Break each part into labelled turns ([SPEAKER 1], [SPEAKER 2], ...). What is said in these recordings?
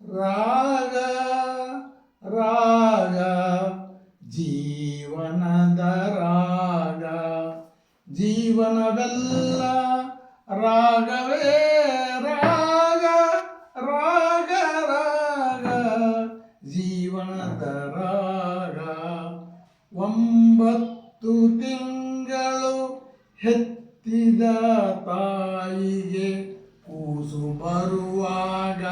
[SPEAKER 1] ರಾಗ ರಾಗ ಜೀವನದ ರಾಗ ಜೀವನವೆಲ್ಲ ರಾಗವೇ ರಾಗ ರಾಗ ರಾಗ ಜೀವನದ ರಾಗ 9 ತಿಂಗಳು ಹೆತ್ತಿದ ತಾಯಿಗೆ ಕೂಸು ಬರುವಾಗ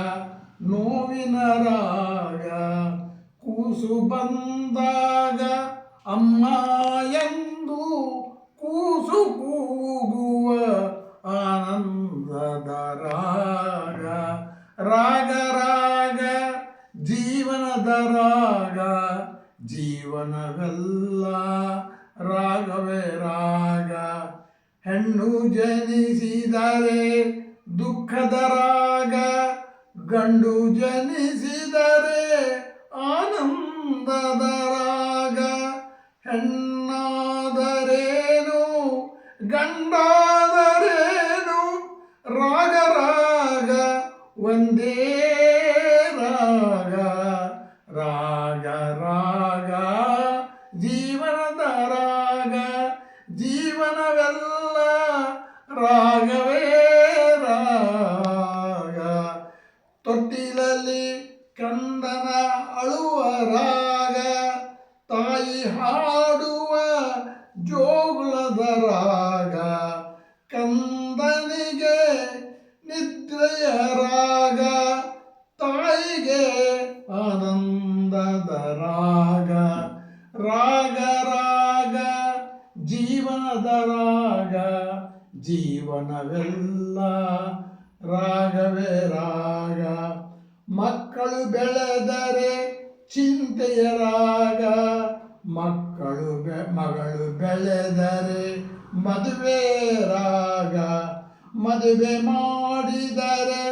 [SPEAKER 1] ನೋವಿನ ರಾಗ ಕೂಸು ಬಂದಾಗ ಅಮ್ಮ ಎಂದು ಕೂಸು ಕೂಗುವ ಆನಂದದ ರಾಗ ರಾಗ ರಾಗ ಜೀವನದ ರಾಗ ಜೀವನವೆಲ್ಲ ರಾಗವೇ ರಾಗ ಹೆಣ್ಣು ಜನಿಸಿದರೆ ದುಃಖದ ರಾಗ ಗಂಡು ಜನಿಸಿದರೆ ಆನಂದದ ರಾಗ ಹೆಣ್ಣಾದರೇನು ಗಂಡಾದರೇನು ರಾಗ ರಾಗ ಒಂದೇ ರಾಗ ರಾಗ ರಾಗ ಜೀವನದ ರಾಗ ಜೀವನವೆಲ್ಲ ರಾಗವೇ ರಾಗ ತೊಟ್ಟಿಲಲ್ಲಿ ಕಂದನ ಅಳುವ ರಾಗ ತಾಯಿ ಹಾಡುವ ಜೋಗುಳದ ರಾಗ ಕಂದನಿಗೆ ನಿದ್ರೆಯ ರಾಗ ತಾಯಿಗೆ ಆನಂದದ ರಾಗ ರಾಗ ರಾಗ ಜೀವನದ ರಾಗ ಜೀವನವೆಲ್ಲ ರಾಗವೇ ರಾಗ ಮಕ್ಕಳು ಬೆಳೆದರೆ ಚಿಂತೆಯ ರಾಗ ಮಗಳು ಬೆಳೆದರೆ ಮದುವೆ ರಾಗ ಮದುವೆ ಮಾಡಿದರೆ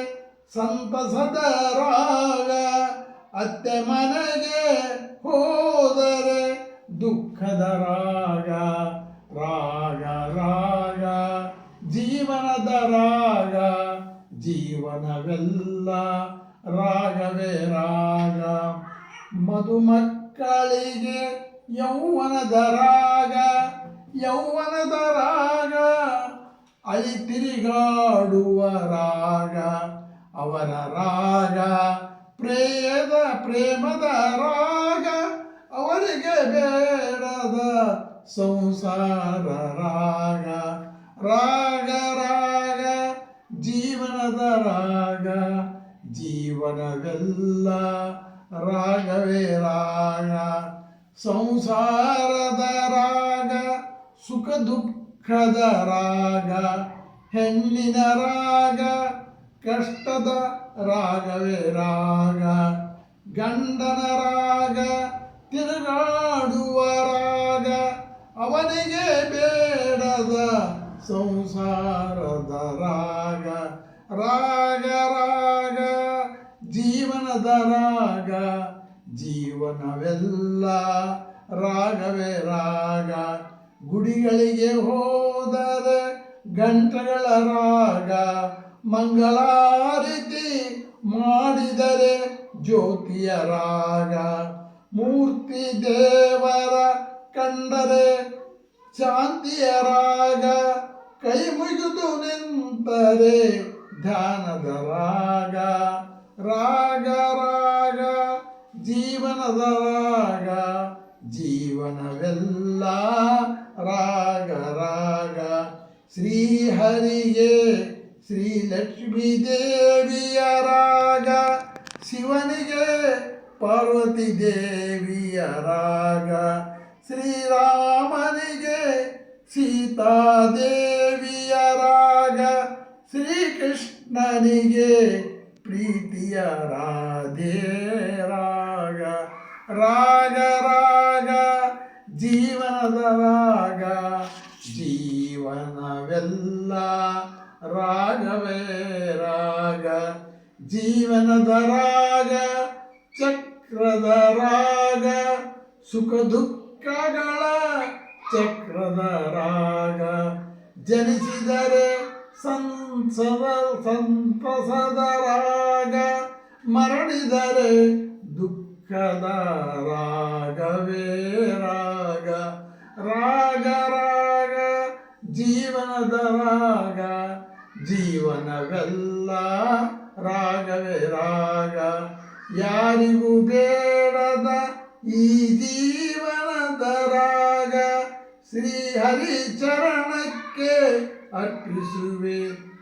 [SPEAKER 1] ಸಂತಸದ ರಾಗ ಅತ್ತೆ ಮನೆಗೆ ಹೋದರೆ ದುಃಖದ ರಾಗ ರಾಗ ರಾಗ ಜೀವನದ ರಾಗ ಜೀವನವೆಲ್ಲ ರಾಗವೇ ರಾಗ ಮದುಮಕ್ಕಳಿಗೆ ಯೌವನದ ರಾಗ ಯೌವನದ ರಾಗ ಅಳಿ ತಿರುಗಾಡುವ ರಾಗ ಅವರ ರಾಗ ಪ್ರೇಮದ ರಾಗ ಅವರಿಗೆ ಬೇಡದ ಸಂಸಾರ ರಾಗ ರಾಗ ರಾಗ ಜೀವನದ ರಾಗ ಜೀವನವೆಲ್ಲ ರಾಗವೇ ರಾಗ ಸಂಸಾರದ ರಾಗ ಸುಖ ದುಃಖದ ರಾಗ ಹೆಣ್ಣಿನ ರಾಗ ಕಷ್ಟದ ರಾಗವೇ ರಾಗ ಗಂಡನ ರಾಗ ತಿರುಗಾಡುವ ರಾಗ ಅವನಿಗೆ ಬೇಡದ ಸಂಸಾರದ ರಾಗ ರಾಗ ರಾಗ ಜೀವನದ ರಾಗ ಜೀವನವೆಲ್ಲ ರಾಗವೇ ರಾಗ ಗುಡಿಗಳಿಗೆ ಹೋದರೆ ಗಂಟೆಗಳ ರಾಗ ಮಂಗಳಾರತಿ ಮಾಡಿದರೆ ಜ್ಯೋತಿಯ ರಾಗ ಮೂರ್ತಿ ದೇವರ ಕಂಡರೆ ಶಾಂತಿಯ ರಾಗ ಕೈ ಮುಗಿದು ನಿಂತರೆ ಧ್ಯಾನದ ರಾಗ ರಾಗ ರಾಗ ಜೀವನದ ರಾಗ ಜೀವನವೆಲ್ಲ ರಾಗ ರಾಗ ಶ್ರೀಹರಿಗೆ ಶ್ರೀ ಲಕ್ಷ್ಮೀ ದೇವಿಯ ರಾಗ ಶಿವನಿಗೆ ಪಾರ್ವತಿ ದೇವಿಯ ರಾಗ ಶ್ರೀರಾಮನಿಗೆ ಸೀತಾದೇವಿಯ ರಾಗ ಶ್ರೀಕೃಷ್ಣನಿಗೆ ಪ್ರೀತಿಯ ರಾಧೆ ರಾಗ ರಾಗ ರಾಗ ಜೀವನದ ರಾಗ ಜೀವನವೆಲ್ಲ ರಾಗವೇ ರಾಗ ಜೀವನದ ರಾಗ ಚಕ್ರದ ರಾಗ ಸುಖ ದುಃಖಗಳ ಚಕ್ರದ ರಾಗ ಜನಿಸಿದರೆ ಸಂತಸದ ರಾಗ ಮರಳಿದರೆ ದುಃಖದ ರಾಗವೇ ರಾಗ. ರಾಗ ರಾಗ ಜೀವನದ ರಾಗ, ಜೀವನವೆಲ್ಲ ರಾಗವೇ ರಾಗ. ಯಾರಿಗೂ ಬೇಡದ ಈ ಜೀವನದ ರಾಗ, ಶ್ರೀಹರಿಚರಣಕ್ಕೆ ಅರ್ಪಿಸುವೆ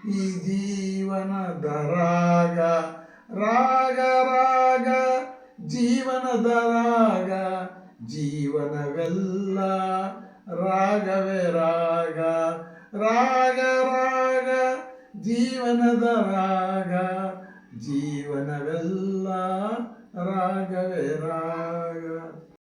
[SPEAKER 1] ಈ ಜೀವನದ ರಾಗ. ರಾಗ ರಾಗ ಜೀವನದ ರಾಗ, ಜೀವನವೆಲ್ಲ ರಾಗವೇ ರಾಗ. ರಾಗ ರಾಗ ಜೀವನದ ರಾಗ, ಜೀವನವೆಲ್ಲ ರಾಗವೇ ರಾಗ.